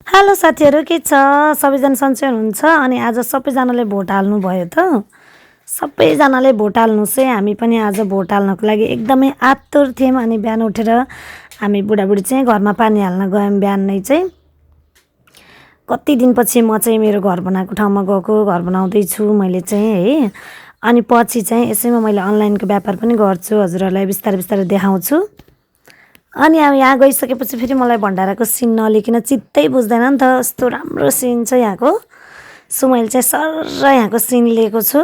Hello साथीहरू के छ सबैजना सन्चै हुनुहुन्छ अनि आज सबैजनाले भोट हाल्नु भयो त सबैजनाले भोट हाल्नुस् है हामी पनि आज भोट हाल्नको लागि एकदमै आतुर थियौँ अनि बिहान उठेर हामी बुढाबुढी चाहिँ घरमा पानी हाल्न गयौँ बिहान नै चाहिँ कति दिनपछि म चाहिँ मेरो घर बनाएको ठाउँमा गएको घर बनाउँदै छु मैले चाहिँ है अनि पछि चाहिँ यसैमा मैले अनलाइनको व्यापार पनि गर्छु हजुरहरूलाई बिस्तारै बिस्तारै देखाउँछु अनि अब यहाँ गइसकेपछि फेरि मलाई भण्डाराको सिन नलिकन चित्तै बुझ्दैन नि त यस्तो राम्रो सिन छ यहाँको सो मैले चाहिँ सर यहाँको सिन लिएको छु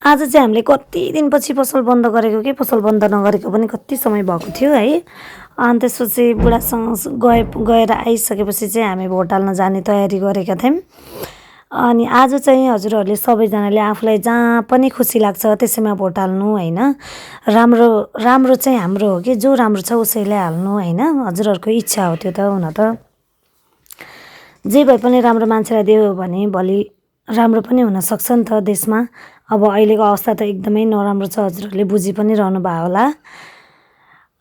आज चाहिँ हामीले कति दिनपछि पसल बन्द गरेको कि पसल बन्द नगरेको पनि कति समय भएको थियो है अनि त्यसपछि बुढासँग गएर आइसकेपछि चाहिँ हामी भोट हाल्न जाने तयारी गरेका थियौँ अनि आज चाहिँ हजुरहरूले सबैजनाले आफूलाई जहाँ पनि खुसी लाग्छ त्यसैमा भोट हाल्नु होइन राम्रो राम्रो चाहिँ हाम्रो हो कि जो राम्रो छ उसैलाई हाल्नु होइन हजुरहरूको इच्छा हो त्यो त हुन त जे भए पनि राम्रो मान्छेलाई दियो भने भोलि राम्रो पनि हुनसक्छ नि त देशमा अब अहिलेको अवस्था त एकदमै नराम्रो छ हजुरहरूले बुझि पनि रहनु भयो होला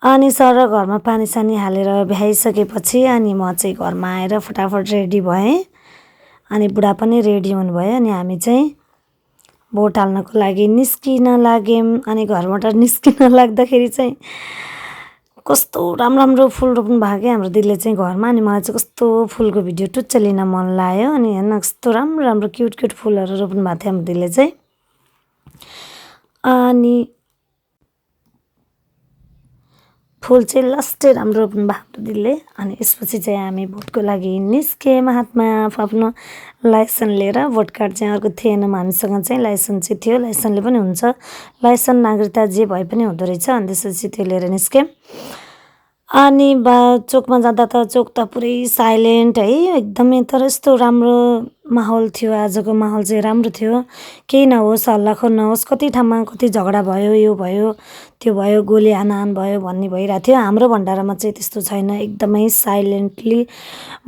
अनि सर घरमा पानी सानी हालेर भ्याइसकेपछि अनि म चाहिँ घरमा आएर फटाफट रेडी भएँ अनि बुढा पनि रेडी हुनुभयो अनि हामी चाहिँ भोट हाल्नको लागि निस्किन लाग्यौँ अनि घरबाट निस्किन लाग्दाखेरि चाहिँ कस्तो राम्रो राम्रो फुल रोप्नु भएको क्या हाम्रो दिदीले चाहिँ घरमा अनि मलाई चाहिँ कस्तो फुलको भिडियो टुच्च लिन मन लाग्यो अनि हेर्न कस्तो राम्रो राम्रो क्युट क्युट फुलहरू रोप्नु भएको थियो हाम्रो दिदीले चाहिँ अनि फुल चाहिँ लास्टै राम्रो रोप्नु भएको दिदीले अनि यसपछि चाहिँ हामी भोटको लागि निस्क्यौँ हातमा आफ्नो लाइसेन्स लिएर भोट कार्ड चाहिँ अर्को थिएन हामीसँग चाहिँ लाइसेन्स चाहिँ थियो लाइसेन्सले पनि हुन्छ लाइसेन्स नागरिकता जे भए पनि हुँदो रहेछ अनि त्यसपछि त्यो लिएर निस्क्यौँ अनि चोकमा जाँदा त चोक त पुरै साइलेन्ट है एकदमै तर यस्तो राम्रो माहौल थियो आजको माहौल चाहिँ राम्रो थियो केही नहोस् हल्लाखोर नहोस् कति ठाउँमा कति झगडा भयो यो भयो त्यो भयो गोली हानाहान भयो भन्ने भइरहेको थियो हाम्रो भण्डारामा चाहिँ त्यस्तो छैन एकदमै साइलेन्टली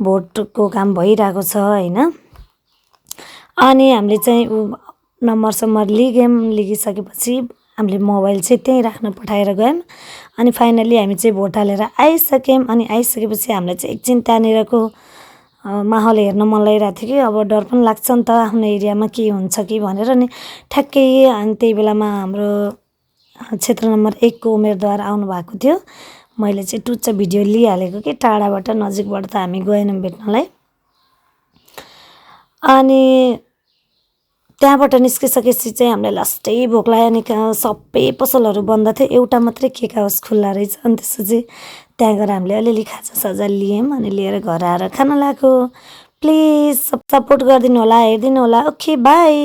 भोटको काम भइरहेको छ होइन अनि हामीले चाहिँ नम्बर लिगिसकेपछि हामीले मोबाइल चाहिँ त्यहीँ राख्न पठाएर गयौँ अनि फाइनली हामी चाहिँ भोट हालेर आइसक्यौँ अनि आइसकेपछि हामीलाई चाहिँ एकछिन त्यहाँनिरको माहौल हेर्न मन लागिरहेको थियो कि अब डर पनि लाग्छ नि त आफ्नो एरियामा के हुन्छ कि भनेर नि ठ्याक्कै अनि त्यही बेलामा हाम्रो क्षेत्र नम्बर 1 को उम्मेदवार आउनु भएको थियो मैले चाहिँ टुच्च भिडियो लिइहालेको कि टाढाबाट नजिकबाट त हामी गएनौँ भेट्नलाई अनि त्यहाँबाट निस्किसकेपछि चाहिँ हामीलाई लास्टै भोक लाग्यो अनि सबै पसलहरू बन्द थियो एउटा मात्रै केक हाउस खुल्ला रहेछ अनि त्यसपछि त्यहाँ गएर हामीले अलिअलि खाजासाजा लियौँ अनि लिएर घर आएर खान लाग्यो प्लिज सपोर्ट गरिदिनु होला हेरिदिनु होला ओके बाई।